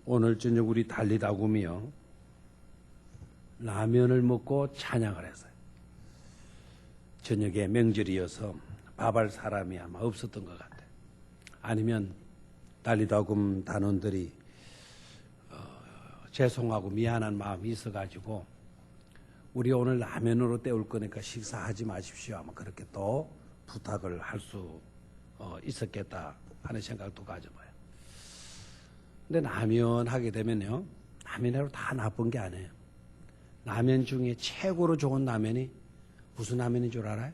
오늘 저녁 우리 달리다굼이요 라면을 먹고 찬양을 했어요. 저녁에 명절이어서 밥할 사람이 아마 없었던 것 같아요. 아니면 달리다굼 단원들이 죄송하고 미안한 마음이 있어가지고 우리 오늘 라면으로 때울 거니까 식사하지 마십시오 아마 그렇게 또 부탁을 할 수 있었겠다 하는 생각도 가져봐요. 근데 라면 하게 되면요, 라면으로 다 나쁜 게 아니에요. 라면 중에 최고로 좋은 라면이 무슨 라면인 줄 알아요?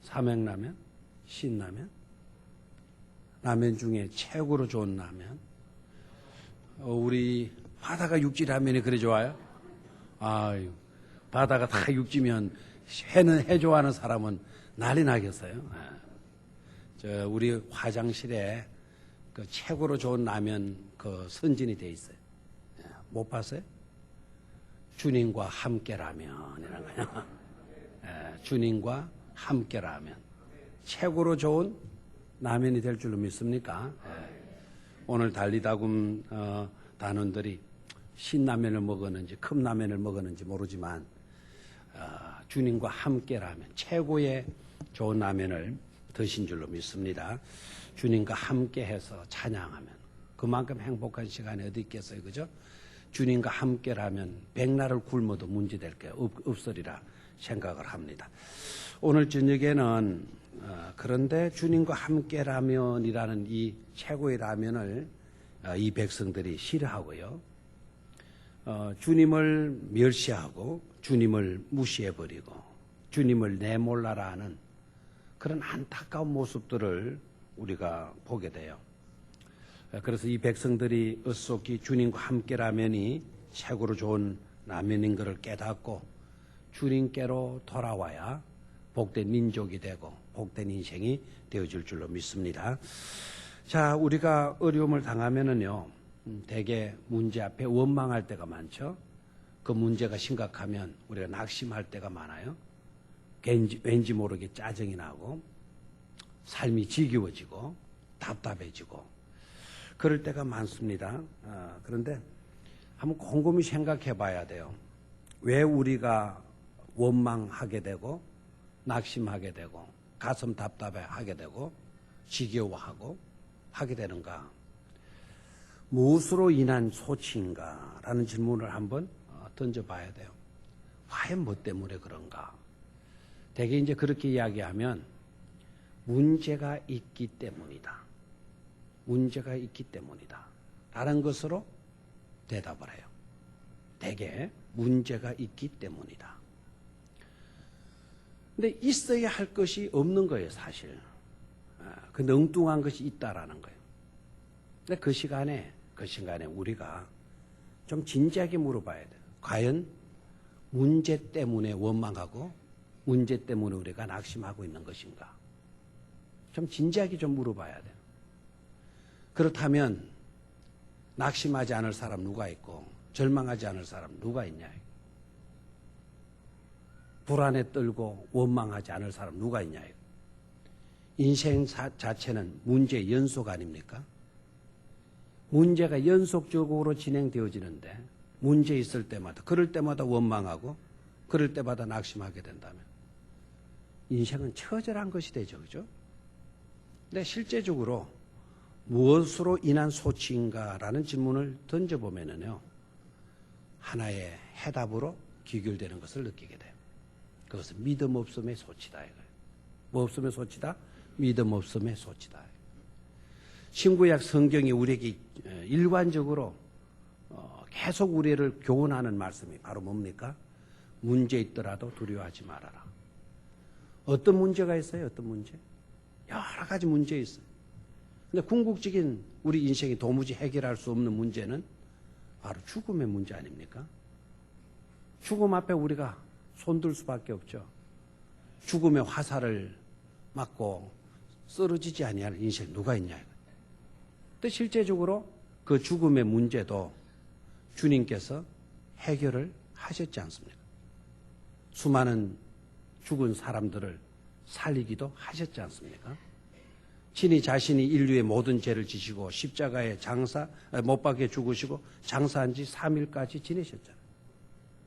삼양라면? 신라면? 라면 중에 최고로 좋은 라면. 우리 바다가 육지 라면이 그래 좋아요? 아유, 바다가 다 육지면 회는 해 좋아하는 사람은 난리 나겠어요. 우리 화장실에 그 최고로 좋은 라면 그 선진이 돼 있어요. 못 봤어요? 주님과 함께 라면이라는 거요. 주님과 함께 라면. 최고로 좋은 라면이 될 줄로 믿습니까? 오늘 달리다굼 단원들이 신라면을 먹었는지 컵라면을 먹었는지 모르지만 주님과 함께 라면, 최고의 좋은 라면을 드신 줄로 믿습니다. 주님과 함께 해서 찬양하면 그만큼 행복한 시간이 어디 있겠어요, 그죠? 주님과 함께라면 백날을 굶어도 문제될 게 없으리라 생각을 합니다. 오늘 저녁에는 그런데 주님과 함께라면이라는 이 최고의 라면을 이 백성들이 싫어하고요, 주님을 멸시하고 주님을 무시해버리고 주님을 내몰라라 하는 그런 안타까운 모습들을 우리가 보게 돼요. 그래서 이 백성들이 어속히 주님과 함께 라면이 최고로 좋은 라면인 것을 깨닫고 주님께로 돌아와야 복된 민족이 되고 복된 인생이 되어질 줄로 믿습니다. 자, 우리가 어려움을 당하면은요, 대개 문제 앞에 원망할 때가 많죠. 그 문제가 심각하면 우리가 낙심할 때가 많아요. 왠지 모르게 짜증이 나고 삶이 지겨워지고 답답해지고 그럴 때가 많습니다. 그런데 한번 곰곰이 생각해 봐야 돼요. 왜 우리가 원망하게 되고 낙심하게 되고 가슴 답답해하게 되고 지겨워하고 하게 되는가? 무엇으로 인한 소치인가? 라는 질문을 한번 던져봐야 돼요. 과연 뭐 때문에 그런가? 대개 이제 그렇게 이야기하면 문제가 있기 때문이다. 문제가 있기 때문이다. 라는 것으로 대답을 해요. 대개 문제가 있기 때문이다. 근데 있어야 할 것이 없는 거예요, 사실. 그 엉뚱한 것이 있다라는 거예요. 근데 그 시간에 우리가 좀 진지하게 물어봐야 돼요. 과연 문제 때문에 원망하고 문제 때문에 우리가 낙심하고 있는 것인가? 좀 진지하게 좀 물어봐야 돼요. 그렇다면 낙심하지 않을 사람 누가 있고 절망하지 않을 사람 누가 있냐? 불안에 떨고 원망하지 않을 사람 누가 있냐? 인생 자체는 문제의 연속 아닙니까? 문제가 연속적으로 진행되어지는데 문제 있을 때마다 그럴 때마다 원망하고 그럴 때마다 낙심하게 된다면 인생은 처절한 것이 되죠. 그죠? 근데 실제적으로 무엇으로 인한 소치인가라는 질문을 던져보면요, 하나의 해답으로 귀결되는 것을 느끼게 돼요. 그것은 믿음 없음의 소치다 이거예요. 뭐 없음의 소치다? 믿음 없음의 소치다. 신구약 성경이 우리에게 일관적으로 계속 우리를 교훈하는 말씀이 바로 뭡니까? 문제 있더라도 두려워하지 말아라. 어떤 문제가 있어요? 어떤 문제? 여러 가지 문제 있어요. 근데 궁극적인 우리 인생이 도무지 해결할 수 없는 문제는 바로 죽음의 문제 아닙니까? 죽음 앞에 우리가 손들 수밖에 없죠. 죽음의 화살을 맞고 쓰러지지 아니할 인생 누가 있냐. 근데 실제적으로 그 죽음의 문제도 주님께서 해결을 하셨지 않습니까? 수많은 죽은 사람들을 살리기도 하셨지 않습니까? 친히 자신이 인류의 모든 죄를 지시고 십자가에 못 박혀 죽으시고 장사한 지 3일까지 지내셨잖아요.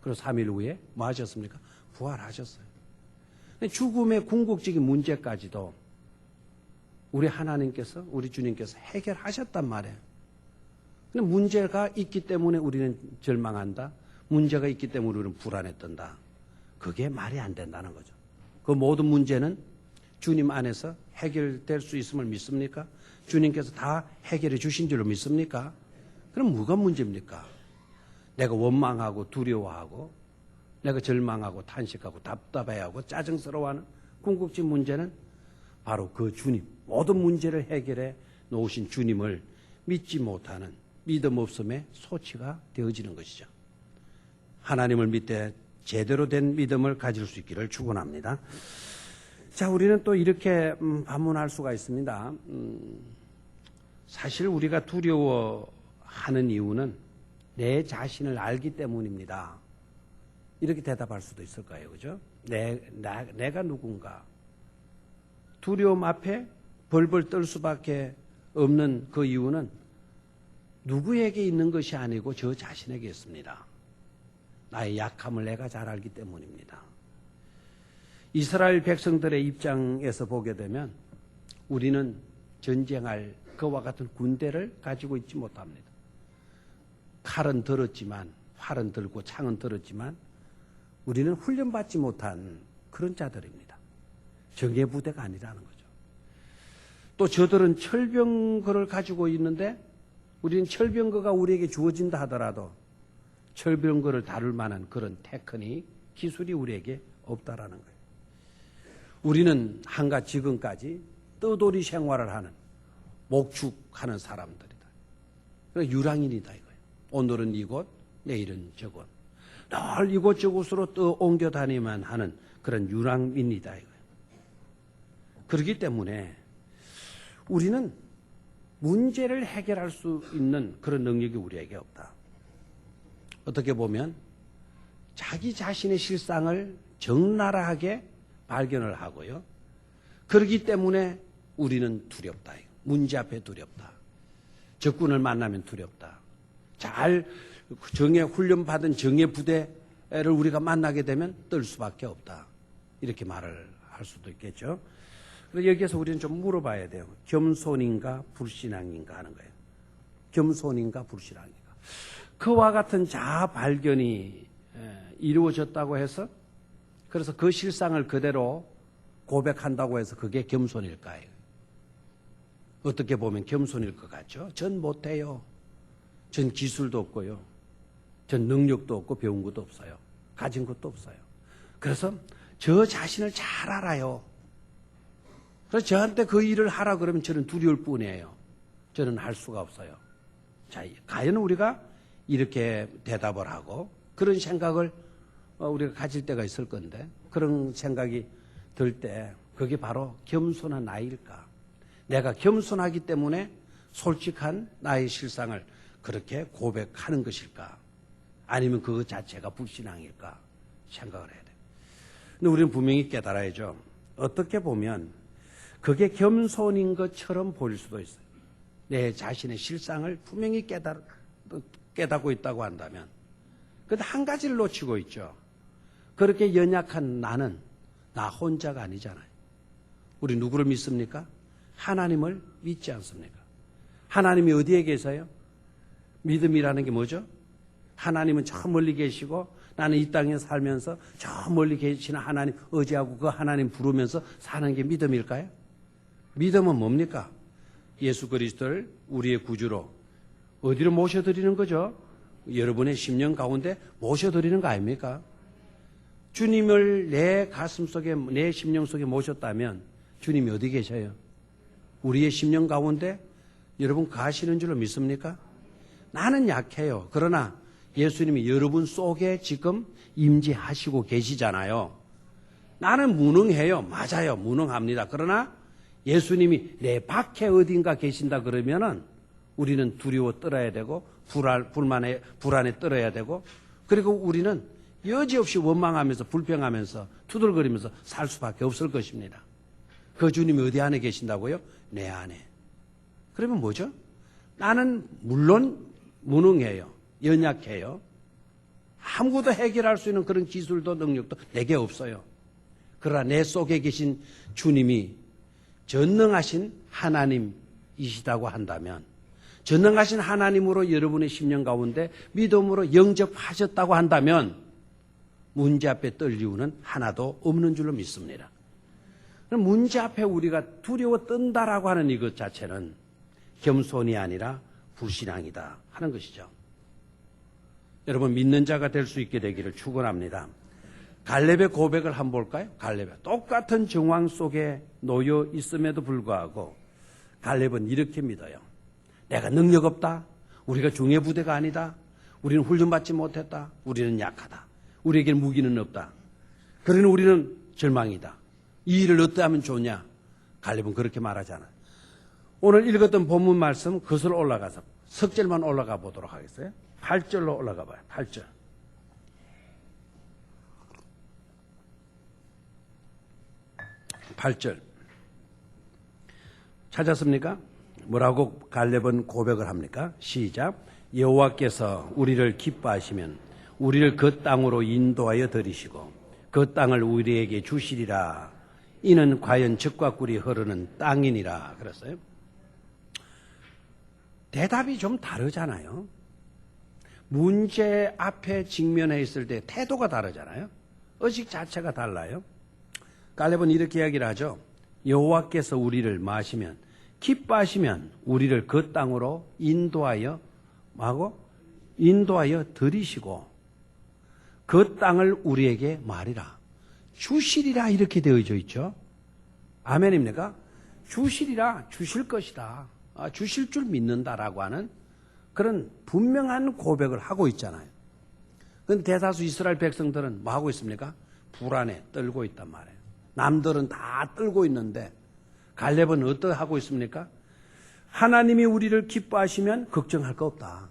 그리고 3일 후에 뭐 하셨습니까? 부활하셨어요. 죽음의 궁극적인 문제까지도 우리 하나님께서, 우리 주님께서 해결하셨단 말이에요. 근데 문제가 있기 때문에 우리는 절망한다. 문제가 있기 때문에 우리는 불안에 떤다. 그게 말이 안 된다는 거죠. 그 모든 문제는 주님 안에서 해결될 수 있음을 믿습니까? 주님께서 다 해결해 주신 줄로 믿습니까? 그럼 뭐가 문제입니까? 내가 원망하고 두려워하고 내가 절망하고 탄식하고 답답해하고 짜증스러워하는 궁극적 문제는 바로 그 주님, 모든 문제를 해결해 놓으신 주님을 믿지 못하는 믿음 없음의 소치가 되어지는 것이죠. 하나님을 믿되 제대로 된 믿음을 가질 수 있기를 축원합니다. 자, 우리는 또 이렇게 반문할 수가 있습니다. 사실 우리가 두려워하는 이유는 내 자신을 알기 때문입니다. 이렇게 대답할 수도 있을 거예요. 그죠? 내가 누군가. 두려움 앞에 벌벌 떨 수밖에 없는 그 이유는 누구에게 있는 것이 아니고 저 자신에게 있습니다. 나의 약함을 내가 잘 알기 때문입니다. 이스라엘 백성들의 입장에서 보게 되면 우리는 전쟁할 그와 같은 군대를 가지고 있지 못합니다. 칼은 들었지만, 활은 들고 창은 들었지만 우리는 훈련받지 못한 그런 자들입니다. 정예 부대가 아니라는 거죠. 또 저들은 철병거를 가지고 있는데 우리는 철병거가 우리에게 주어진다 하더라도 철병거를 다룰 만한 그런 테크닉, 기술이 우리에게 없다라는 거예요. 우리는 한가 지금까지 떠돌이 생활을 하는 목축하는 사람들이다. 유랑인이다 이거예요. 오늘은 이곳, 내일은 저곳. 늘 이곳저곳으로 옮겨 다니만 하는 그런 유랑민이다 이거예요. 그렇기 때문에 우리는 문제를 해결할 수 있는 그런 능력이 우리에게 없다. 어떻게 보면 자기 자신의 실상을 적나라하게 발견을 하고요. 그렇기 때문에 우리는 두렵다. 문제 앞에 두렵다. 적군을 만나면 두렵다. 잘 정예 훈련받은 정예 부대를 우리가 만나게 되면 떨 수밖에 없다. 이렇게 말을 할 수도 있겠죠. 그래서 여기에서 우리는 좀 물어봐야 돼요. 겸손인가 불신앙인가 하는 거예요. 겸손인가 불신앙인가. 그와 같은 자아 발견이 이루어졌다고 해서 그래서 그 실상을 그대로 고백한다고 해서 그게 겸손일까요? 어떻게 보면 겸손일 것 같죠. 전 못해요. 전 기술도 없고요. 전 능력도 없고 배운 것도 없어요. 가진 것도 없어요. 그래서 저 자신을 잘 알아요. 그래서 저한테 그 일을 하라 그러면 저는 두려울 뿐이에요. 저는 할 수가 없어요. 자, 과연 우리가 이렇게 대답을 하고 그런 생각을 우리가 가질 때가 있을 건데 그런 생각이 들 때 그게 바로 겸손한 나일까? 내가 겸손하기 때문에 솔직한 나의 실상을 그렇게 고백하는 것일까? 아니면 그 자체가 불신앙일까? 생각을 해야 돼요. 근데 우리는 분명히 깨달아야죠. 어떻게 보면 그게 겸손인 것처럼 보일 수도 있어요. 내 자신의 실상을 분명히 깨닫고 있다고 한다면. 그런데 한 가지를 놓치고 있죠. 그렇게 연약한 나는 나 혼자가 아니잖아요. 우리 누구를 믿습니까? 하나님을 믿지 않습니까? 하나님이 어디에 계세요? 믿음이라는 게 뭐죠? 하나님은 저 멀리 계시고 나는 이 땅에 살면서 저 멀리 계시는 하나님 의지하고 그 하나님 부르면서 사는 게 믿음일까요? 믿음은 뭡니까? 예수 그리스도를 우리의 구주로 어디로 모셔드리는 거죠? 여러분의 심령 가운데 모셔드리는 거 아닙니까? 주님을 내 가슴 속에, 내 심령 속에 모셨다면 주님이 어디 계셔요? 우리의 심령 가운데 여러분 가시는 줄로 믿습니까? 나는 약해요. 그러나 예수님이 여러분 속에 지금 임재하시고 계시잖아요. 나는 무능해요. 맞아요. 무능합니다. 그러나 예수님이 내 밖에 어딘가 계신다 그러면은 우리는 두려워 떨어야 되고 불안에 떨어야 되고 그리고 우리는 여지없이 원망하면서 불평하면서 투덜거리면서 살 수밖에 없을 것입니다. 그 주님이 어디 안에 계신다고요? 내 안에. 그러면 뭐죠? 나는 물론 무능해요. 연약해요. 아무것도 해결할 수 있는 그런 기술도 능력도 내게 없어요. 그러나 내 속에 계신 주님이 전능하신 하나님이시다고 한다면, 전능하신 하나님으로 여러분의 심령 가운데 믿음으로 영접하셨다고 한다면 문제 앞에 떨 이유는 하나도 없는 줄로 믿습니다. 문제 앞에 우리가 두려워 뜬다라고 하는 이것 자체는 겸손이 아니라 불신앙이다 하는 것이죠. 여러분, 믿는 자가 될 수 있게 되기를 축원합니다. 갈렙의 고백을 한번 볼까요? 갈렙의 똑같은 정황 속에 놓여 있음에도 불구하고 갈렙은 이렇게 믿어요. 내가 능력 없다. 우리가 중해 부대가 아니다. 우리는 훈련받지 못했다. 우리는 약하다. 우리에게는 무기는 없다. 그러니 우리는 절망이다. 이 일을 어떻게 하면 좋냐? 갈렙은 그렇게 말하잖아요. 오늘 읽었던 본문 말씀 그것을 올라가서 석절만 올라가 보도록 하겠어요. 8절로 올라가 봐요. 8절. 8절. 찾았습니까? 뭐라고 갈렙은 고백을 합니까? 시작. 여호와께서 우리를 기뻐하시면 우리를 그 땅으로 인도하여 들이시고 그 땅을 우리에게 주시리라. 이는 과연 젖과 꿀이 흐르는 땅이니라. 그랬어요. 대답이 좀 다르잖아요. 문제 앞에 직면해 있을 때 태도가 다르잖아요. 의식 자체가 달라요. 갈렙은 이렇게 이야기를 하죠. 여호와께서 우리를 마시면 기뻐하시면 우리를 그 땅으로 인도하여 들이시고 그 땅을 우리에게 말이라. 주시리라 이렇게 되어져 있죠. 아멘입니까? 주시리라, 주실 것이다. 주실 줄 믿는다라고 하는 그런 분명한 고백을 하고 있잖아요. 그런데 대다수 이스라엘 백성들은 뭐 하고 있습니까? 불안에 떨고 있단 말이에요. 남들은 다 떨고 있는데 갈렙은 어떻게 하고 있습니까? 하나님이 우리를 기뻐하시면 걱정할 거 없다.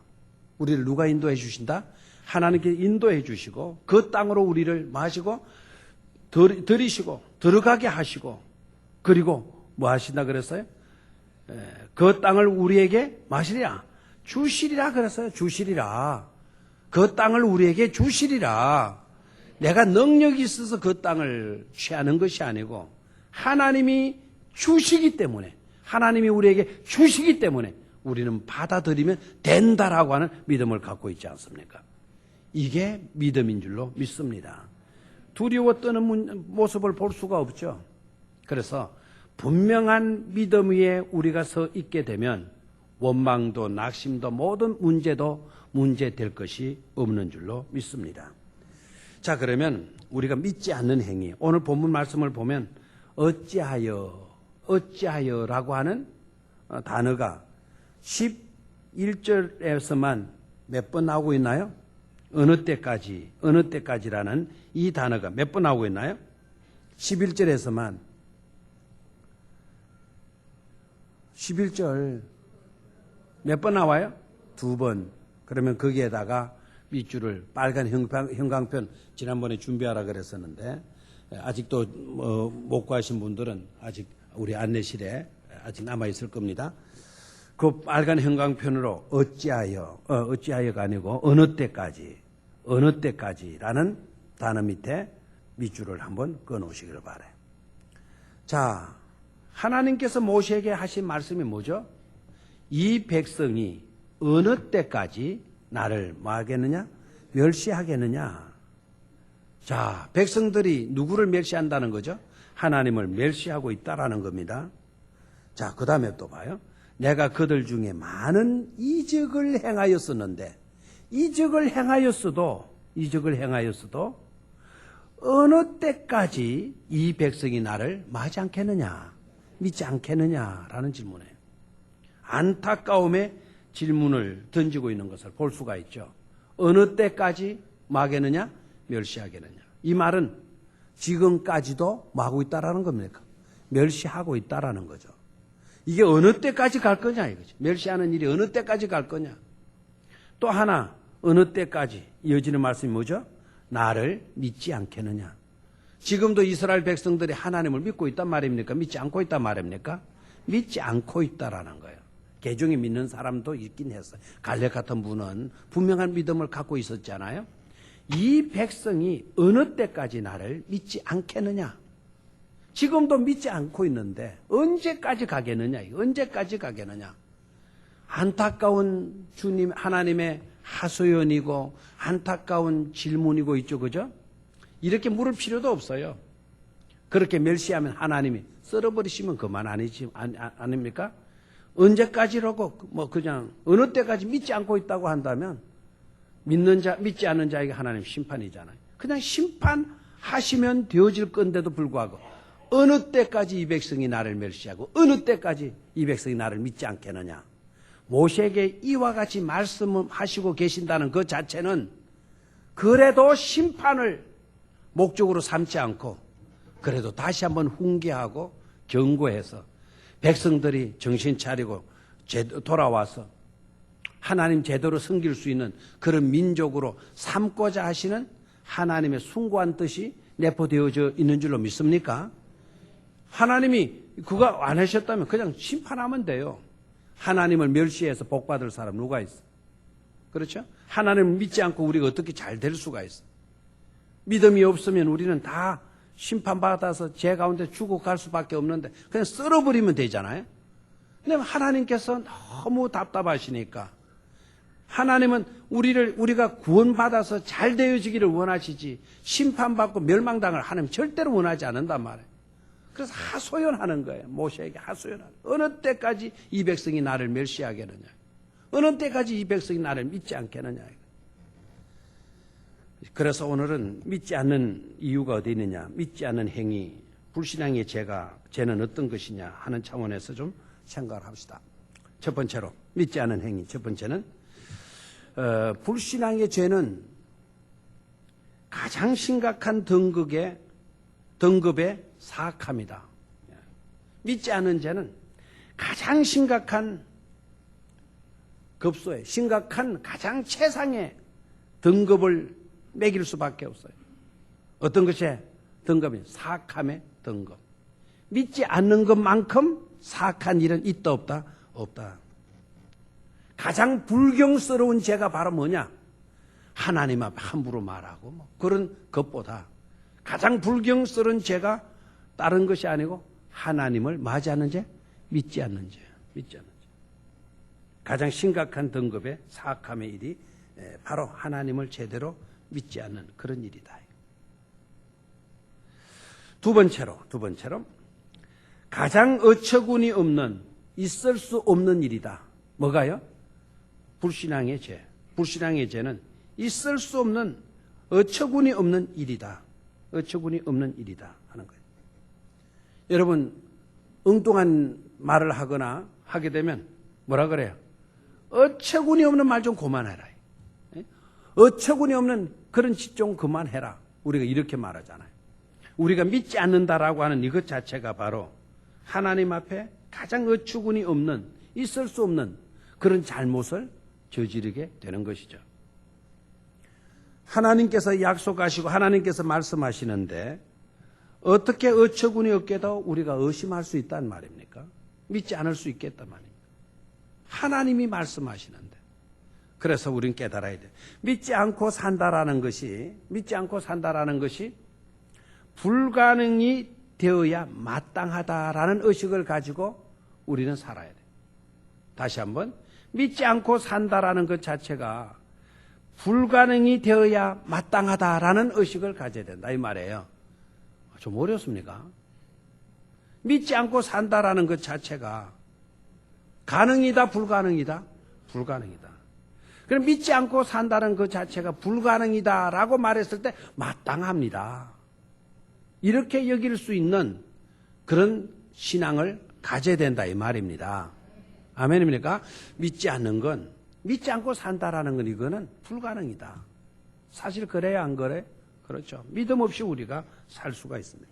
우리를 누가 인도해 주신다? 하나님께 인도해 주시고 그 땅으로 우리를 마시고 들이시고 들어가게 하시고 그리고 뭐 하신다 그랬어요? 그 땅을 우리에게 마시리라. 주시리라 그랬어요. 주시리라. 그 땅을 우리에게 주시리라. 내가 능력이 있어서 그 땅을 취하는 것이 아니고 하나님이 주시기 때문에 하나님이 우리에게 주시기 때문에 우리는 받아들이면 된다라고 하는 믿음을 갖고 있지 않습니까? 이게 믿음인 줄로 믿습니다. 두려워 떠는 모습을 볼 수가 없죠. 그래서 분명한 믿음 위에 우리가 서 있게 되면 원망도 낙심도 모든 문제도 문제될 것이 없는 줄로 믿습니다. 자, 그러면 우리가 믿지 않는 행위, 오늘 본문 말씀을 보면 어찌하여라고 하는 단어가 11절에서만 몇 번 나오고 있나요? 어느 때까지라는 이 단어가 몇 번 나오고 있나요? 11절에서만 11절 몇 번 나와요? 2번. 그러면 거기에다가 밑줄을 빨간 형광펜 지난번에 준비하라 그랬었는데 아직도 못 구하신 분들은 아직 우리 안내실에 아직 남아있을 겁니다. 그 빨간 형광펜으로 어찌하여가 아니고 어느 때까지라는 단어 밑에 밑줄을 한번 꺼놓으시기를 바라요. 자, 하나님께서 모세에게 하신 말씀이 뭐죠? 이 백성이 어느 때까지 나를 뭐 하겠느냐? 멸시하겠느냐? 자, 백성들이 누구를 멸시한다는 거죠? 하나님을 멸시하고 있다라는 겁니다. 자, 그 다음에 또 봐요. 내가 그들 중에 많은 이적을 행하였었는데 이적을 행하였어도 어느 때까지 이 백성이 나를 맞지 않겠느냐? 믿지 않겠느냐라는 질문이에요. 안타까움의 질문을 던지고 있는 것을 볼 수가 있죠. 어느 때까지 마겠느냐? 멸시하겠느냐? 이 말은 지금까지도 마고 있다라는 겁니까? 멸시하고 있다라는 거죠. 이게 어느 때까지 갈 거냐 이거죠. 멸시하는 일이 어느 때까지 갈 거냐. 또 하나 어느 때까지 이어지는 말씀이 뭐죠? 나를 믿지 않겠느냐. 지금도 이스라엘 백성들이 하나님을 믿고 있단 말입니까? 믿지 않고 있단 말입니까? 믿지 않고 있다라는 거예요. 개종이 믿는 사람도 있긴 했어요. 갈렙 같은 분은 분명한 믿음을 갖고 있었잖아요. 이 백성이 어느 때까지 나를 믿지 않겠느냐? 지금도 믿지 않고 있는데 언제까지 가겠느냐? 언제까지 가겠느냐? 안타까운 주님 하나님의 하소연이고 안타까운 질문이고 있죠. 그죠? 이렇게 물을 필요도 없어요. 그렇게 멸시하면 하나님이 썰어버리시면 그만 아닙니까? 언제까지라고 그냥 어느 때까지 믿지 않고 있다고 한다면 믿는 자 믿지 않는 자에게 하나님 심판이잖아요. 그냥 심판하시면 되어질 건데도 불구하고 어느 때까지 이 백성이 나를 멸시하고 어느 때까지 이 백성이 나를 믿지 않겠느냐. 모세에게 이와 같이 말씀하시고 계신다는 그 자체는 그래도 심판을 목적으로 삼지 않고 그래도 다시 한번 훈계하고 경고해서 백성들이 정신 차리고 돌아와서 하나님 제대로 섬길 수 있는 그런 민족으로 삼고자 하시는 하나님의 숭고한 뜻이 내포되어져 있는 줄로 믿습니까? 하나님이 그거 안 하셨다면 그냥 심판하면 돼요. 하나님을 멸시해서 복받을 사람 누가 있어? 그렇죠? 하나님을 믿지 않고 우리가 어떻게 잘 될 수가 있어? 믿음이 없으면 우리는 다 심판받아서 죄 가운데 죽어갈 수밖에 없는데 그냥 썰어버리면 되잖아요. 근데 하나님께서 너무 답답하시니까 하나님은 우리가 구원받아서 잘 되어지기를 원하시지 심판받고 멸망당을 하나님 절대로 원하지 않는단 말이에요. 그래서 하소연하는 거예요. 모세에게 하소연하는 거예요. 어느 때까지 이 백성이 나를 멸시하겠느냐. 어느 때까지 이 백성이 나를 믿지 않겠느냐. 그래서 오늘은 믿지 않는 이유가 어디 있느냐. 믿지 않는 행위, 불신앙의 죄는 어떤 것이냐 하는 차원에서 좀 생각을 합시다. 첫 번째로 믿지 않는 행위. 첫 번째는 불신앙의 죄는 가장 심각한 등급의 사악함이다. 믿지 않는 죄는 가장 심각한 급소에 심각한 가장 최상의 등급을 매길 수밖에 없어요. 어떤 것이 등급이 사악함의 등급. 믿지 않는 것만큼 사악한 일은 있다 없다? 없다. 가장 불경스러운 죄가 바로 뭐냐? 하나님 앞에 함부로 말하고 그런 것보다 가장 불경스러운 죄가 다른 것이 아니고 하나님을 맞이하는 죄, 믿지 않는 죄, 믿지 않는 죄. 가장 심각한 등급의 사악함의 일이 바로 하나님을 제대로 믿지 않는 그런 일이다. 두 번째로 가장 어처구니 없는 있을 수 없는 일이다. 뭐가요? 불신앙의 죄. 불신앙의 죄는 있을 수 없는 어처구니 없는 일이다. 어처구니 없는 일이다 하는 거예요. 여러분 엉뚱한 말을 하거나 하게 되면 뭐라 그래요? 어처구니 없는 말 좀 그만해라. 어처구니 없는 그런 짓 좀 그만해라. 우리가 이렇게 말하잖아요. 우리가 믿지 않는다라고 하는 이것 자체가 바로 하나님 앞에 가장 어처구니 없는 있을 수 없는 그런 잘못을 저지르게 되는 것이죠. 하나님께서 약속하시고 하나님께서 말씀하시는데 어떻게 어처구니 없게도 우리가 의심할 수 있단 말입니까? 믿지 않을 수 있겠단 말입니까? 하나님이 말씀하시는데 그래서 우리는 깨달아야 돼. 믿지 않고 산다라는 것이 불가능이 되어야 마땅하다라는 의식을 가지고 우리는 살아야 돼. 다시 한번 믿지 않고 산다라는 것 자체가 불가능이 되어야 마땅하다라는 의식을 가져야 된다 이 말이에요. 좀 어렵습니까? 믿지 않고 산다라는 것 자체가 가능이다 불가능이다? 불가능이다. 그럼 믿지 않고 산다는 것 자체가 불가능이다라고 말했을 때 마땅합니다. 이렇게 여길 수 있는 그런 신앙을 가져야 된다 이 말입니다. 아멘입니까? 믿지 않는 건 믿지 않고 산다라는 건 이거는 불가능이다. 사실 그래야 안 그래? 그렇죠. 믿음 없이 우리가 살 수가 있습니다.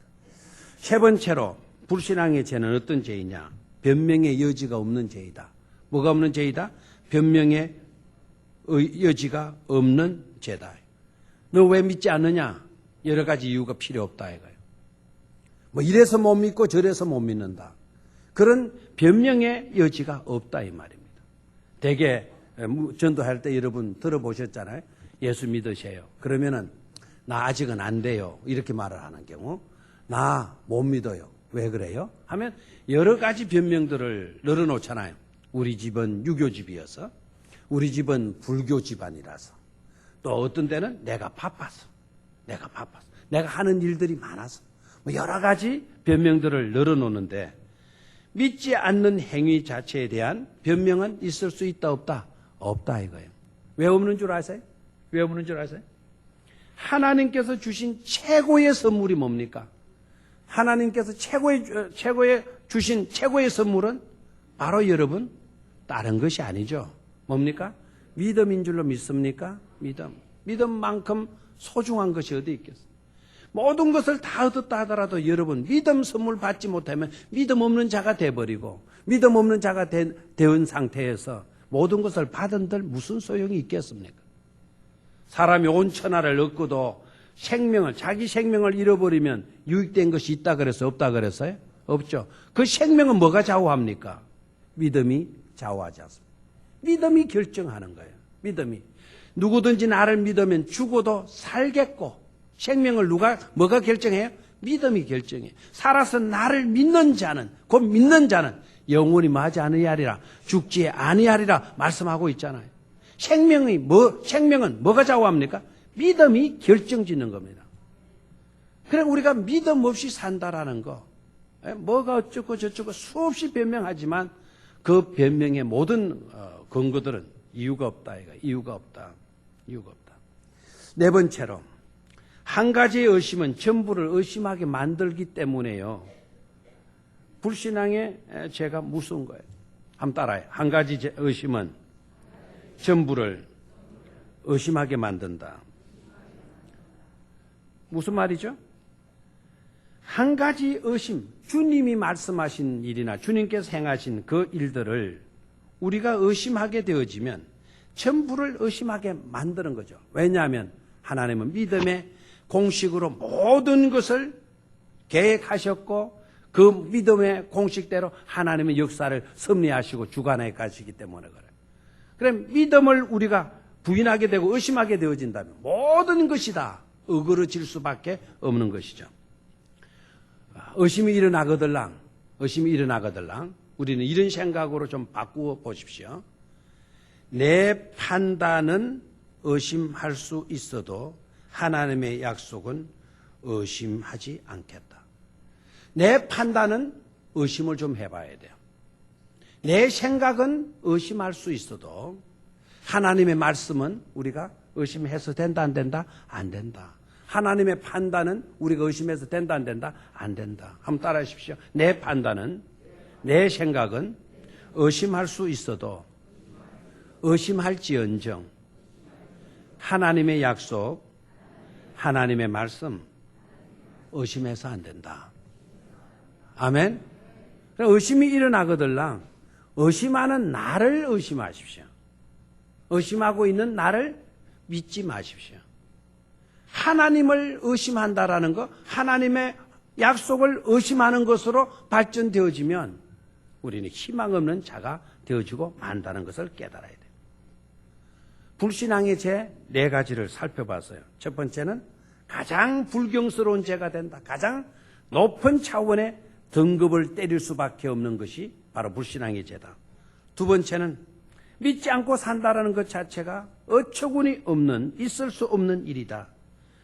세 번째로 불신앙의 죄는 어떤 죄이냐? 변명의 여지가 없는 죄이다. 뭐가 없는 죄이다? 변명의 여지가 없는 죄다. 너 왜 믿지 않느냐? 여러 가지 이유가 필요 없다 이거예요. 뭐 이래서 못 믿고 저래서 못 믿는다. 그런 변명의 여지가 없다 이 말입니다. 대개 전도할 때 여러분 들어보셨잖아요. 예수 믿으세요. 그러면은 나 아직은 안 돼요. 이렇게 말을 하는 경우 나 못 믿어요. 왜 그래요? 하면 여러 가지 변명들을 늘어놓잖아요. 우리 집은 유교집이어서, 우리 집은 불교 집안이라서, 또 어떤 때는 내가 바빠서, 내가 하는 일들이 많아서, 뭐 여러 가지 변명들을 늘어놓는데 믿지 않는 행위 자체에 대한 변명은 있을 수 있다 없다? 없다 이거예요. 왜 없는 줄 아세요? 왜 없는 줄 아세요? 하나님께서 주신 최고의 선물이 뭡니까? 하나님께서 최고의 주신 최고의 선물은 바로 여러분 다른 것이 아니죠. 뭡니까? 믿음인 줄로 믿습니까? 믿음만큼 소중한 것이 어디 있겠어요? 모든 것을 다 얻었다 하더라도 여러분 믿음 선물 받지 못하면 믿음 없는 자가 돼버리고 믿음 없는 자가 된 상태에서 모든 것을 받은들 무슨 소용이 있겠습니까? 사람이 온 천하를 얻고도 자기 생명을 잃어버리면 유익된 것이 있다 그래서 없다 그랬어요? 없죠. 그 생명은 뭐가 좌우합니까? 믿음이 좌우하지 않습니다. 믿음이 결정하는 거예요. 믿음이. 누구든지 나를 믿으면 죽어도 살겠고 생명을 뭐가 결정해요? 믿음이 결정해요. 살아서 나를 믿는 자는, 곧 믿는 자는 영원히 마지 아니하리라, 죽지 아니하리라 말씀하고 있잖아요. 생명은 뭐가 좌우합니까? 믿음이 결정짓는 겁니다. 그래 우리가 믿음 없이 산다라는 거, 뭐가 어쩌고 저쩌고 수없이 변명하지만 그 변명의 모든 근거들은 이유가 없다. 이유가 없다. 네 번째로 한 가지의 의심은 전부를 의심하게 만들기 때문에요. 불신앙의 죄가 무서운 거예요. 한번 따라해요. 한 가지 의심은 전부를 의심하게 만든다. 무슨 말이죠? 한 가지 의심, 주님이 말씀하신 일이나 주님께서 행하신 그 일들을 우리가 의심하게 되어지면 전부를 의심하게 만드는 거죠. 왜냐하면 하나님은 믿음의 공식으로 모든 것을 계획하셨고 그 믿음의 공식대로 하나님의 역사를 섭리하시고 주관해 가시기 때문에 그래요. 그럼 믿음을 우리가 부인하게 되고 의심하게 되어진다면 모든 것이 다 어그러질 수밖에 없는 것이죠. 의심이 일어나거들랑 우리는 이런 생각으로 좀 바꾸어 보십시오. 내 판단은 의심할 수 있어도 하나님의 약속은 의심하지 않겠다. 내 판단은 의심을 좀 해봐야 돼요. 내 생각은 의심할 수 있어도 하나님의 말씀은 우리가 의심해서 된다 안 된다? 안 된다. 하나님의 판단은 우리가 의심해서 된다 안 된다? 안 된다. 한번 따라해 주십시오. 내 판단은, 내 생각은 의심할 수 있어도 의심할지언정 하나님의 약속, 하나님의 말씀 의심해서 안 된다. 아멘? 의심이 일어나거들랑 의심하는 나를 의심하십시오. 의심하고 있는 나를 믿지 마십시오. 하나님을 의심한다라는 것, 하나님의 약속을 의심하는 것으로 발전되어지면 우리는 희망 없는 자가 되어지고 만다는 것을 깨달아야 돼요. 불신앙의 죄 4가지를 살펴봤어요. 첫 번째는 가장 불경스러운 죄가 된다. 가장 높은 차원의 등급을 때릴 수밖에 없는 것이 바로 불신앙의 죄다. 두 번째는 믿지 않고 산다라는 것 자체가 어처구니 없는, 있을 수 없는 일이다.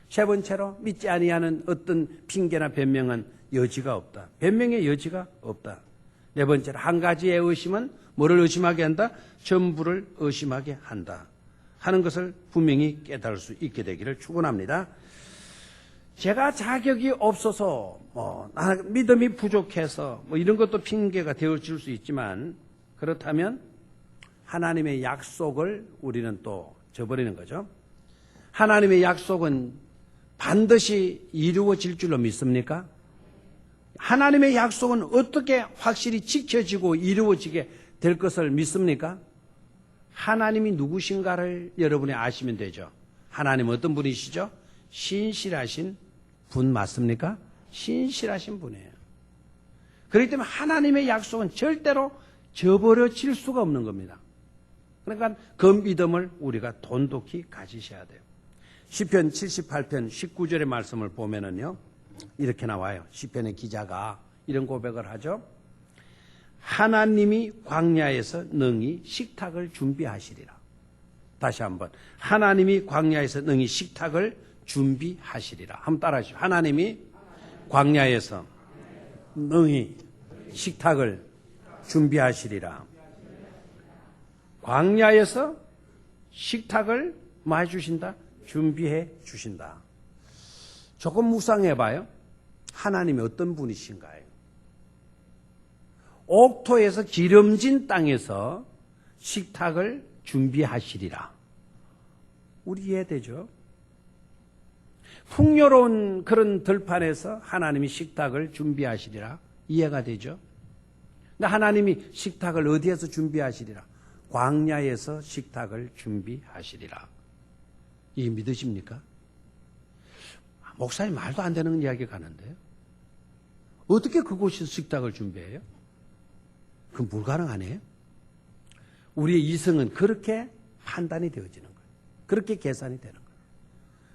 세 번째로 믿지 아니하는 어떤 핑계나 변명은 여지가 없다. 변명의 여지가 없다. 네 번째로 한 가지의 의심은 뭐를 의심하게 한다? 전부를 의심하게 한다. 하는 것을 분명히 깨달을 수 있게 되기를 축원합니다. 제가 자격이 없어서 믿음이 부족해서 이런 것도 핑계가 되어질 수 있지만 그렇다면 하나님의 약속을 우리는 또 저버리는 거죠. 하나님의 약속은 반드시 이루어질 줄로 믿습니까? 하나님의 약속은 어떻게 확실히 지켜지고 이루어지게 될 것을 믿습니까? 하나님이 누구신가를 여러분이 아시면 되죠. 하나님은 어떤 분이시죠? 신실하신 분 맞습니까? 신실하신 분이에요. 그렇기 때문에 하나님의 약속은 절대로 저버려질 수가 없는 겁니다. 그러니까 그 믿음을 우리가 돈독히 가지셔야 돼요. 시편 78편 19절의 말씀을 보면은요, 이렇게 나와요. 시편의 기자가 이런 고백을 하죠. 하나님이 광야에서 능히 식탁을 준비하시리라. 다시 한번. 하나님이 광야에서 능히 식탁을 준비하시리라. 한번 따라하시죠. 하나님이 광야에서 능히 식탁을 준비하시리라. 광야에서 식탁을 뭐 해주신다? 준비해 주신다. 조금 묵상해 봐요. 하나님이 어떤 분이신가요? 옥토에서 기름진 땅에서 식탁을 준비하시리라. 우리 이해되죠? 풍요로운 그런 들판에서 하나님이 식탁을 준비하시리라. 이해가 되죠? 근데 하나님이 식탁을 어디에서 준비하시리라? 광야에서 식탁을 준비하시리라. 이게 믿으십니까? 목사님 말도 안 되는 이야기가 가는데요. 어떻게 그곳에서 식탁을 준비해요? 그건 불가능하네요. 우리의 이성은 그렇게 판단이 되어지는 거예요. 그렇게 계산이 되는 거예요.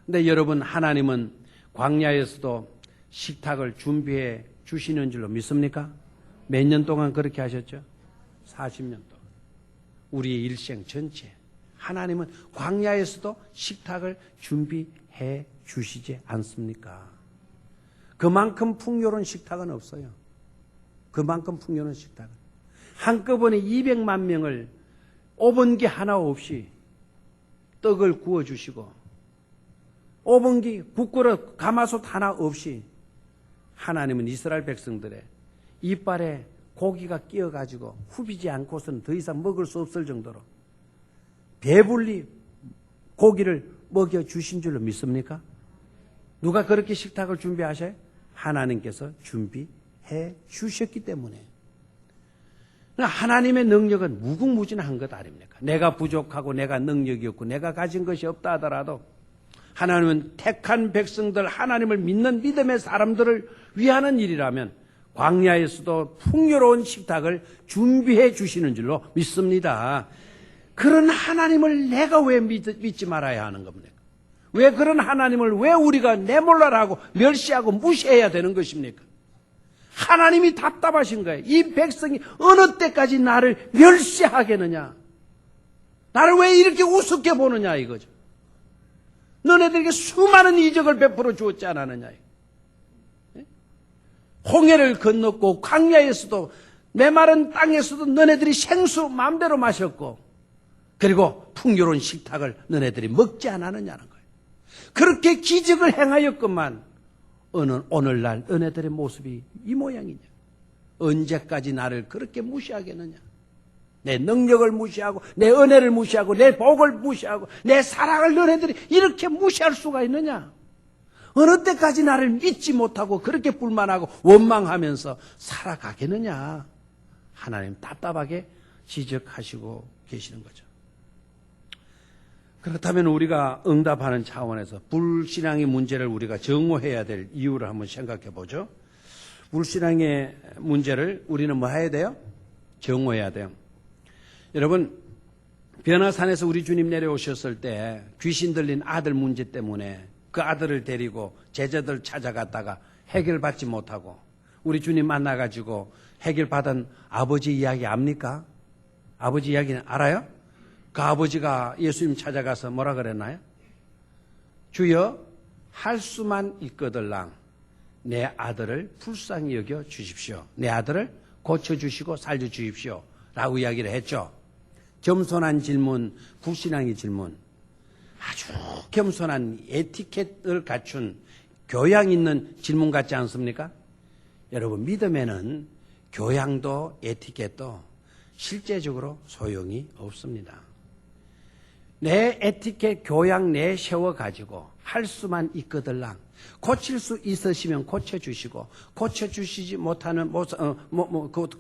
근데 여러분, 하나님은 광야에서도 식탁을 준비해 주시는 줄로 믿습니까? 몇 년 동안 그렇게 하셨죠? 40년 동안. 우리의 일생 전체. 하나님은 광야에서도 식탁을 준비해 주시지 않습니까? 그만큼 풍요로운 식탁은 없어요. 그만큼 풍요로운 식탁은. 한꺼번에 200만 명을 오번기 하나 없이 떡을 구워주시고, 오번기 국그릇 가마솥 하나 없이 하나님은 이스라엘 백성들의 이빨에 고기가 끼어가지고 후비지 않고서는 더 이상 먹을 수 없을 정도로 배불리 고기를 먹여주신 줄로 믿습니까? 누가 그렇게 식탁을 준비하셔요? 하나님께서 준비해 주셨기 때문에. 하나님의 능력은 무궁무진한 것 아닙니까? 내가 부족하고 내가 능력이 없고 내가 가진 것이 없다 하더라도 하나님은 택한 백성들, 하나님을 믿는 믿음의 사람들을 위하는 일이라면 광야에서도 풍요로운 식탁을 준비해 주시는 줄로 믿습니다. 그런 하나님을 내가 왜 믿지 말아야 하는 겁니까? 왜 그런 하나님을 왜 우리가 내몰라라고 멸시하고 무시해야 되는 것입니까? 하나님이 답답하신 거예요. 이 백성이 어느 때까지 나를 멸시하겠느냐? 나를 왜 이렇게 우습게 보느냐 이거죠. 너네들에게 수많은 이적을 베풀어 주었지 않았느냐. 홍해를 건넜고 광야에서도 메마른 땅에서도 너네들이 생수 마음대로 마셨고, 그리고 풍요로운 식탁을 너네들이 먹지 않았느냐는 거예요. 그렇게 기적을 행하였건만 오늘날 너네들의 모습이 이 모양이냐? 언제까지 나를 그렇게 무시하겠느냐? 내 능력을 무시하고 내 은혜를 무시하고 내 복을 무시하고 내 사랑을 너네들이 이렇게 무시할 수가 있느냐? 어느 때까지 나를 믿지 못하고 그렇게 불만하고 원망하면서 살아가겠느냐? 하나님 답답하게 지적하시고 계시는 거죠. 그렇다면 우리가 응답하는 차원에서 불신앙의 문제를 우리가 정오해야 될 이유를 한번 생각해 보죠. 불신앙의 문제를 우리는 뭐 해야 돼요? 정오해야 돼요. 여러분, 변화산에서 우리 주님 내려오셨을 때 귀신 들린 아들 문제 때문에 그 아들을 데리고 제자들 찾아갔다가 해결받지 못하고 우리 주님 만나가지고 해결받은 아버지 이야기 압니까? 아버지 이야기는 알아요? 그 아버지가 예수님 찾아가서 뭐라 그랬나요? 주여, 할 수만 있거들랑 내 아들을 불쌍히 여겨 주십시오. 내 아들을 고쳐주시고 살려주십시오. 라고 이야기를 했죠. 겸손한 질문, 불신앙의 질문. 아주 겸손한 에티켓을 갖춘 교양 있는 질문 같지 않습니까? 여러분, 믿음에는 교양도 에티켓도 실제적으로 소용이 없습니다. 내 에티켓 교양 내세워가지고 할 수만 있거들랑 고칠 수 있으시면 고쳐주시고 고쳐주시지 못하는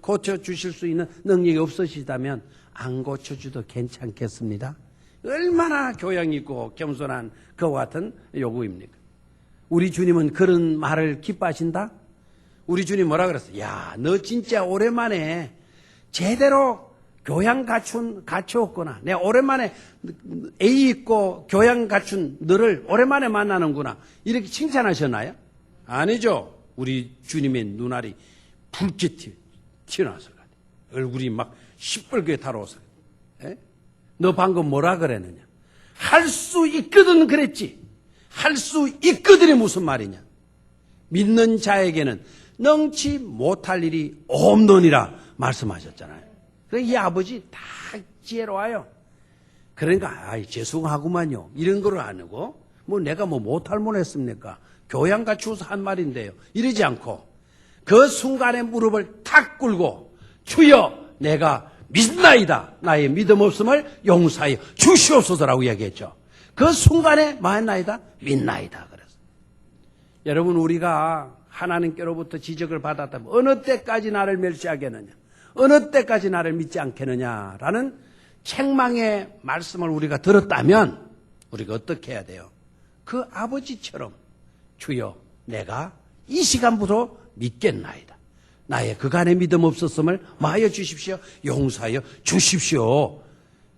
고쳐주실 수 있는 능력이 없으시다면 안 고쳐줘도 괜찮겠습니다. 얼마나 교양 있고 겸손한 그와 같은 요구입니까? 우리 주님은 그런 말을 기뻐하신다? 우리 주님 뭐라 그랬어? 야, 너 진짜 오랜만에 제대로 교양 갖추었구나. 내가 오랜만에 애이 있고 교양 갖춘 너를 오랜만에 만나는구나. 이렇게 칭찬하셨나요? 아니죠. 우리 주님의 눈알이 불빛이 튀어나왔을 것 같아요. 얼굴이 막 시뻘겋게 달아오서. 너 방금 뭐라 그랬느냐? 할 수 있거든 그랬지. 할 수 있거든이 무슨 말이냐? 믿는 자에게는 능치 못할 일이 없느니라 말씀하셨잖아요. 그러니까 이 아버지 다 지혜로워요. 그러니까 아이 죄송하구만요. 이런 거를 안 하고 뭐 내가 뭐 못할 만 했습니까? 교양 갖추어서 한 말인데요. 이러지 않고 그 순간에 무릎을 탁 꿇고 주여 내가 믿나이다. 나의 믿음 없음을 용서하여 주시옵소서라고 이야기했죠. 그 순간에 뭐했나이다? 믿나이다. 그래서 여러분 우리가 하나님께로부터 지적을 받았다면 어느 때까지 나를 멸시하겠느냐? 어느 때까지 나를 믿지 않겠느냐라는 책망의 말씀을 우리가 들었다면 우리가 어떻게 해야 돼요? 그 아버지처럼 주여 내가 이 시간부터 믿겠나이다. 나의 그간의 믿음 없었음을 마하여 주십시오. 용서하여 주십시오.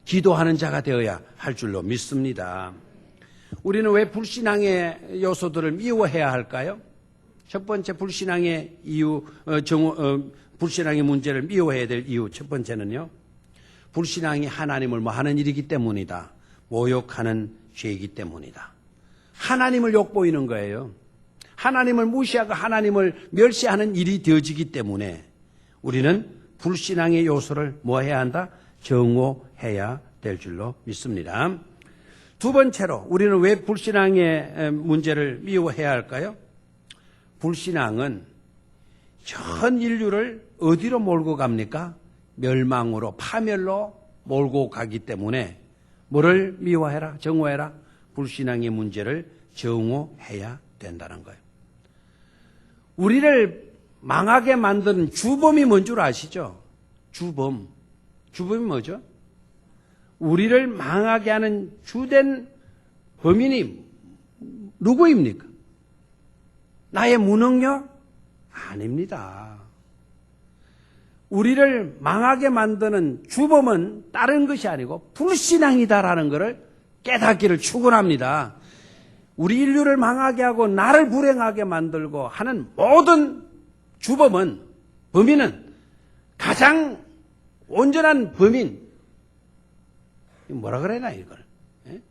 기도하는 자가 되어야 할 줄로 믿습니다. 우리는 왜 불신앙의 요소들을 미워해야 할까요? 첫 번째 불신앙의 이유, 불신앙의 문제를 미워해야 될 이유 첫 번째는요. 불신앙이 하나님을 하는 일이기 때문이다. 모욕하는 죄이기 때문이다. 하나님을 욕보이는 거예요. 하나님을 무시하고 하나님을 멸시하는 일이 되어지기 때문에 우리는 불신앙의 요소를 뭐 해야 한다? 정오해야 될 줄로 믿습니다. 두 번째로 우리는 왜 불신앙의 문제를 미워해야 할까요? 불신앙은 전 인류를 어디로 몰고 갑니까? 멸망으로, 파멸로 몰고 가기 때문에 뭐를 미워해라? 정오해라? 불신앙의 문제를 정오해야 된다는 거예요. 우리를 망하게 만드는 주범이 뭔 줄 아시죠? 주범. 주범이 뭐죠? 우리를 망하게 하는 주된 범인이 누구입니까? 나의 무능력? 아닙니다. 우리를 망하게 만드는 주범은 다른 것이 아니고 불신앙이다라는 것을 깨닫기를 축원합니다. 우리 인류를 망하게 하고 나를 불행하게 만들고 하는 모든 주범은 범인은 가장 온전한 범인 뭐라 그래나 이걸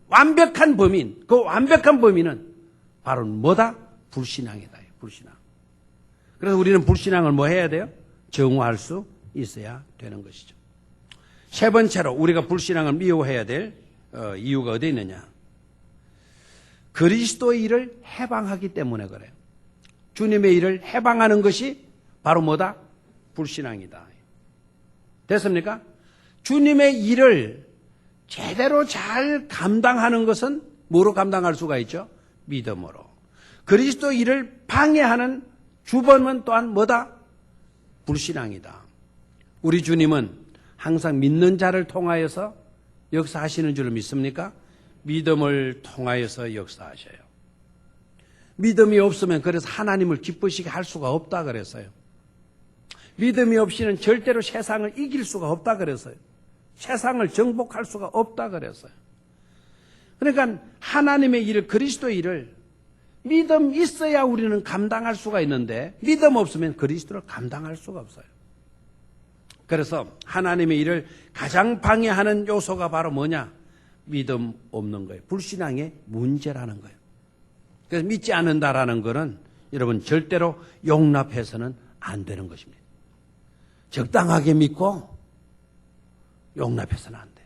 완벽한 범인 그 완벽한 범인은 바로 뭐다? 불신앙이다. 불신앙. 그래서 우리는 불신앙을 뭐 해야 돼요? 정화할 수 있어야 되는 것이죠. 세 번째로 우리가 불신앙을 미워해야 될 이유가 어디 있느냐? 그리스도의 일을 해방하기 때문에 그래요. 주님의 일을 해방하는 것이 바로 뭐다? 불신앙이다. 됐습니까? 주님의 일을 제대로 잘 감당하는 것은 뭐로 감당할 수가 있죠? 믿음으로. 그리스도 일을 방해하는 주범은 또한 뭐다? 불신앙이다. 우리 주님은 항상 믿는 자를 통하여서 역사하시는 줄 믿습니까? 믿음을 통하여서 역사하셔요. 믿음이 없으면 그래서 하나님을 기쁘시게 할 수가 없다 그랬어요. 믿음이 없이는 절대로 세상을 이길 수가 없다 그랬어요. 세상을 정복할 수가 없다 그랬어요. 그러니까 하나님의 일을 그리스도의 일을 믿음 있어야 우리는 감당할 수가 있는데 믿음 없으면 그리스도를 감당할 수가 없어요. 그래서 하나님의 일을 가장 방해하는 요소가 바로 뭐냐? 믿음 없는 거예요. 불신앙의 문제라는 거예요. 그래서 믿지 않는다라는 것은 여러분 절대로 용납해서는 안 되는 것입니다. 적당하게 믿고 용납해서는 안 돼.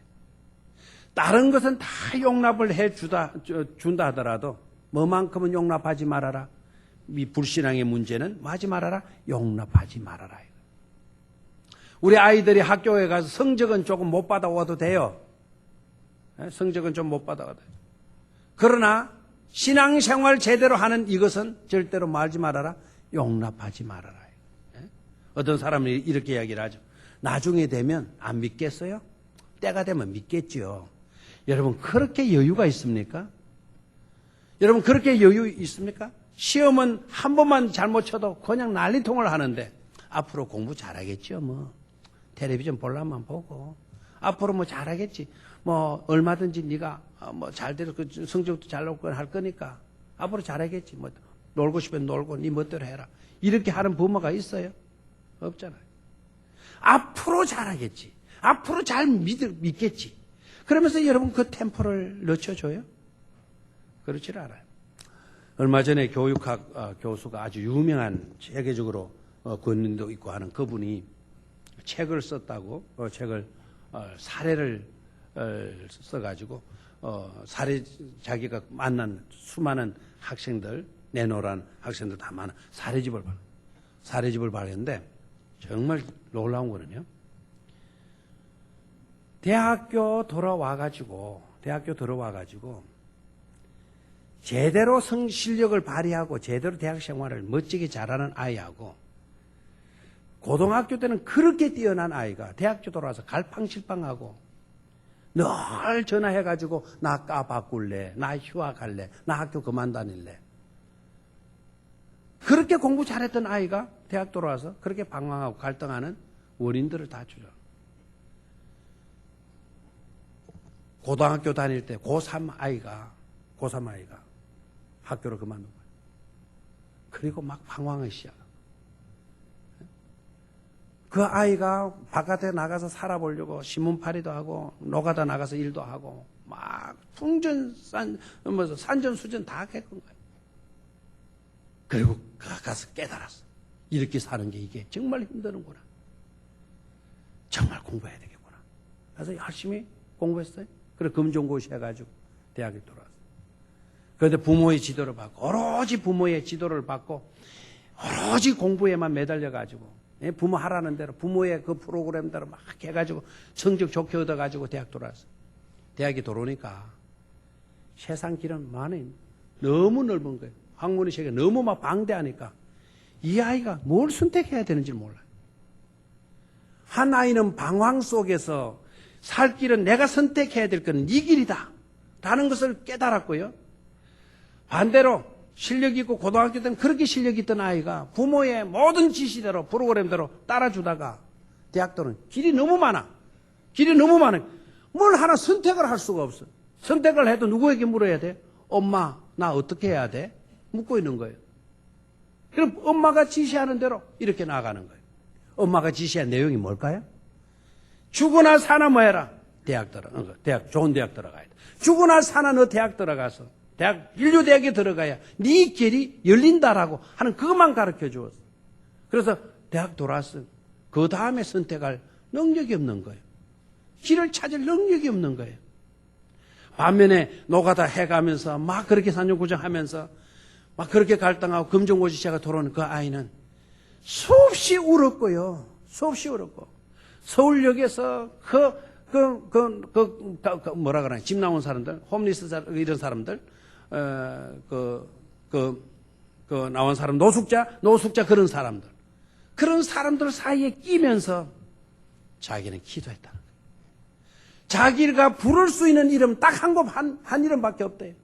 다른 것은 다 용납을 준다 하더라도 뭐만큼은 용납하지 말아라. 이 불신앙의 문제는 뭐 하지 말아라? 용납하지 말아라. 우리 아이들이 학교에 가서 성적은 조금 못 받아와도 돼요. 성적은 좀 못 받아와도 돼요. 그러나 신앙생활 제대로 하는 이것은 절대로 말지 말아라. 용납하지 말아라. 어떤 사람이 이렇게 이야기를 하죠. 나중에 되면 안 믿겠어요? 때가 되면 믿겠죠. 여러분 그렇게 여유가 있습니까? 여러분 그렇게 여유 있습니까? 시험은 한 번만 잘못 쳐도 그냥 난리통을 하는데 앞으로 공부 잘하겠죠. 뭐 텔레비전 볼라만 보고 앞으로 뭐 잘하겠지. 뭐 얼마든지 네가 뭐 잘대로 그 성적도 잘 나올 할 거니까 앞으로 잘하겠지. 뭐 놀고 싶으면 놀고 네 멋대로 해라. 이렇게 하는 부모가 있어요? 없잖아요. 앞으로 잘하겠지. 앞으로 잘 믿겠지. 그러면서 여러분 그 템포를 늦춰줘요? 그렇지 않아요. 얼마 전에 교육학 교수가 아주 유명한 세계적으로 권위도 있고 하는 그분이 책을 썼다고 책을 사례를 써가지고 사례 자기가 만난 수많은 학생들 내노란 학생들 다 많은 사례집을 발견했는데 정말 놀라운 거는요. 대학교 들어와가지고 제대로 실력을 발휘하고 제대로 대학 생활을 멋지게 잘하는 아이하고 고등학교 때는 그렇게 뛰어난 아이가 대학교 돌아와서 갈팡질팡하고 늘 전화해가지고 나 과 바꿀래, 나 휴학할래, 나 학교 그만 다닐래. 그렇게 공부 잘했던 아이가 대학 돌아와서 그렇게 방황하고 갈등하는 원인들을 다 주죠. 고등학교 다닐 때 고3 아이가 학교를 그만두고 그리고 막 방황을 시작하고 그 아이가 바깥에 나가서 살아보려고 신문팔이도 하고 노가다 나가서 일도 하고 막 산전수전 다 겪은 거예요. 그리고 가서 깨달았어. 이렇게 사는 게 이게 정말 힘드는구나. 정말 공부해야 되겠구나. 그래서 열심히 공부했어요. 그래서 금종고시 해가지고 대학에 들어왔어요. 그런데 부모의 지도를 받고 오로지 부모의 지도를 받고 오로지 공부에만 매달려가지고 부모 하라는 대로 부모의 그 프로그램대로 막 해가지고 성적 좋게 얻어가지고 대학 들어왔어요. 대학에 들어오니까 세상 길은 많이 너무 넓은 거예요. 학문의 세계가 너무 막 방대하니까 이 아이가 뭘 선택해야 되는지 몰라요. 한 아이는 방황 속에서 살 길은 내가 선택해야 될 건 네 길이다 라는 것을 깨달았고요. 반대로 실력 있고 고등학교 때는 그렇게 실력 있던 아이가 부모의 모든 지시대로 프로그램대로 따라주다가 대학 때는 길이 너무 많아. 뭘 하나 선택을 할 수가 없어. 선택을 해도 누구에게 물어야 돼? 엄마 나 어떻게 해야 돼? 묻고 있는 거예요. 그럼 엄마가 지시하는 대로 이렇게 나가는 거예요. 엄마가 지시한 내용이 뭘까요? 죽으나 사나 뭐 해라. 좋은 대학 들어가야 돼. 죽으나 사나 너 대학 들어가서 인류대학에 들어가야 네 길이 열린다라고 하는 그것만 가르쳐 주었어. 그래서 대학 돌아왔어. 그 다음에 선택할 능력이 없는 거예요. 길을 찾을 능력이 없는 거예요. 반면에 노가다 해가면서 막 그렇게 산전구정하면서 막 그렇게 갈등하고 금종고시자가 돌아오는 그 아이는 수없이 울었고요. 서울역에서 뭐라 그러나 집 나온 사람들, 홈리스 이런 사람들, 나온 사람, 노숙자 그런 사람들 사이에 끼면서 자기는 기도했다는 거예요. 자기가 부를 수 있는 이름 딱 한 이름밖에 없대요.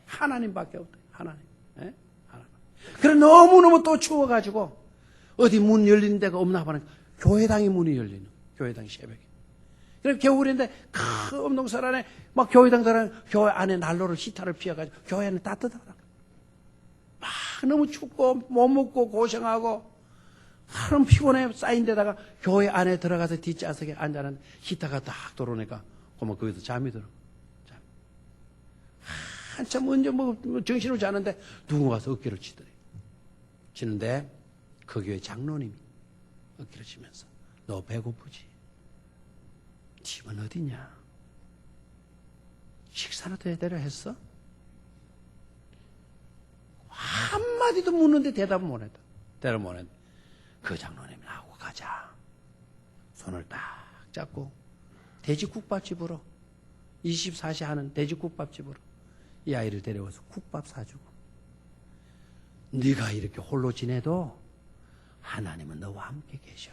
하나님밖에 없대요. 하나님. 예? 하나님. 그래 너무너무 또 추워가지고 어디 문 열리는 데가 없나 보니까 교회당의 문이 열리는 교회당 새벽에. 그럼 겨울인데 큰 엄동설 안에 막 교회 안에 난로를 히터를 피워가지고 교회 안에 따뜻하더라고. 막 너무 춥고 못 먹고 고생하고 하루 피곤해 쌓인 데다가 교회 안에 들어가서 뒷좌석에 앉아는 히터가 딱 들어오니까 그러면 거기서 잠이 들어. 한참 언제 뭐 정신을 자는데 누군가 와서 어깨를 치는데 그 교회 장로님이 어깨를 치면서 너 배고프지? 집은 어디냐? 식사는 제대로 했어? 한마디도 묻는데 대답을 못 했다. 그 장로님이 나하고 가자. 손을 딱 잡고 돼지국밥집으로 24시 하는 돼지국밥집으로 이 아이를 데려와서 국밥 사주고 네가 이렇게 홀로 지내도 하나님은 너와 함께 계셔.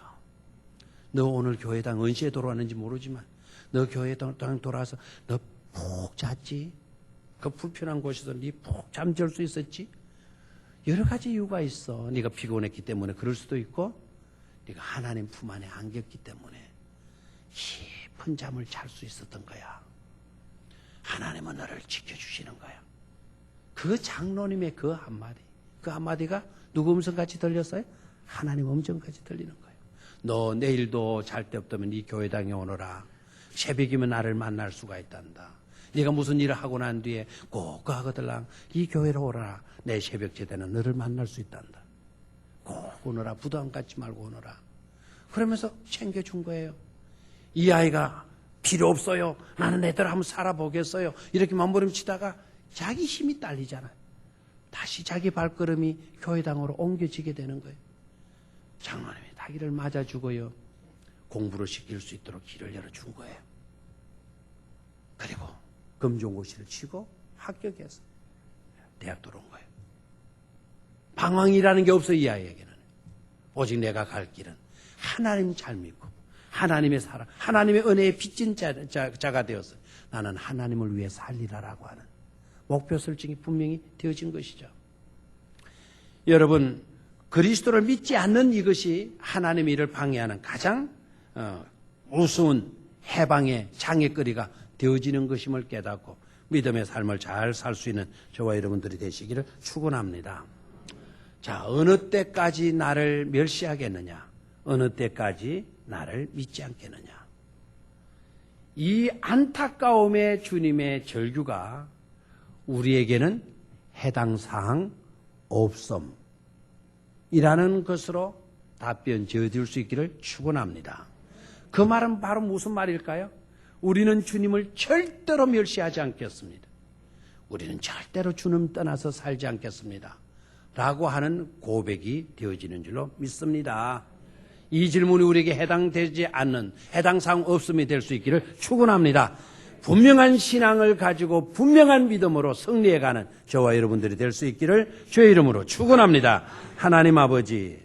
너 오늘 교회당 언제 돌아왔는지 모르지만 너 교회당 돌아와서 너 푹 잤지? 그 불편한 곳에서 네 푹 잠잘 수 있었지? 여러 가지 이유가 있어. 네가 피곤했기 때문에 그럴 수도 있고, 네가 하나님 품 안에 안겼기 때문에 깊은 잠을 잘 수 있었던 거야. 하나님은 너를 지켜주시는 거야. 그 장로님의 그 한마디가 누구 음성같이 들렸어요? 하나님 음성같이 들리는 거예요. 너 내일도 잘 데 없다면 네 교회당에 오너라. 새벽이면 나를 만날 수가 있단다. 네가 무슨 일을 하고 난 뒤에 꼭 그 하거들랑 이 교회로 오너라. 내 새벽 제대는 너를 만날 수 있단다. 꼭 오너라. 부담 갖지 말고 오너라. 그러면서 챙겨준 거예요. 이 아이가 필요 없어요. 나는 애들 한번 살아보겠어요. 이렇게 몸부림치다가 자기 힘이 딸리잖아요. 다시 자기 발걸음이 교회당으로 옮겨지게 되는 거예요. 장로님이 다기를 맞아주고요. 공부를 시킬 수 있도록 길을 열어준 거예요. 그리고 금종고시를 치고 합격해서 대학 들어온 거예요. 방황이라는 게 없어요, 이 아이에게는. 오직 내가 갈 길은 하나님 잘 믿고 하나님의 사랑, 하나님의 은혜에 빚진 자가 되어서 나는 하나님을 위해 살리라라고 하는 목표 설정이 분명히 되어진 것이죠. 여러분, 그리스도를 믿지 않는 이것이 하나님의 일을 방해하는 가장 우스운 해방의 장애거리가 되어지는 것임을 깨닫고 믿음의 삶을 잘 살 수 있는 저와 여러분들이 되시기를 축원합니다. 자, 어느 때까지 나를 멸시하겠느냐? 어느 때까지 나를 믿지 않겠느냐? 이 안타까움의 주님의 절규가 우리에게는 해당 사항 없음이라는 것으로 답변 지어줄 수 있기를 축원합니다. 그 말은 바로 무슨 말일까요? 우리는 주님을 절대로 멸시하지 않겠습니다. 우리는 절대로 주님 떠나서 살지 않겠습니다. 라고 하는 고백이 되어지는 줄로 믿습니다. 이 질문이 우리에게 해당되지 않는 해당 사항 없음이 될 수 있기를 축원합니다. 분명한 신앙을 가지고 분명한 믿음으로 승리해가는 저와 여러분들이 될 수 있기를 주의 이름으로 축원합니다. 하나님 아버지,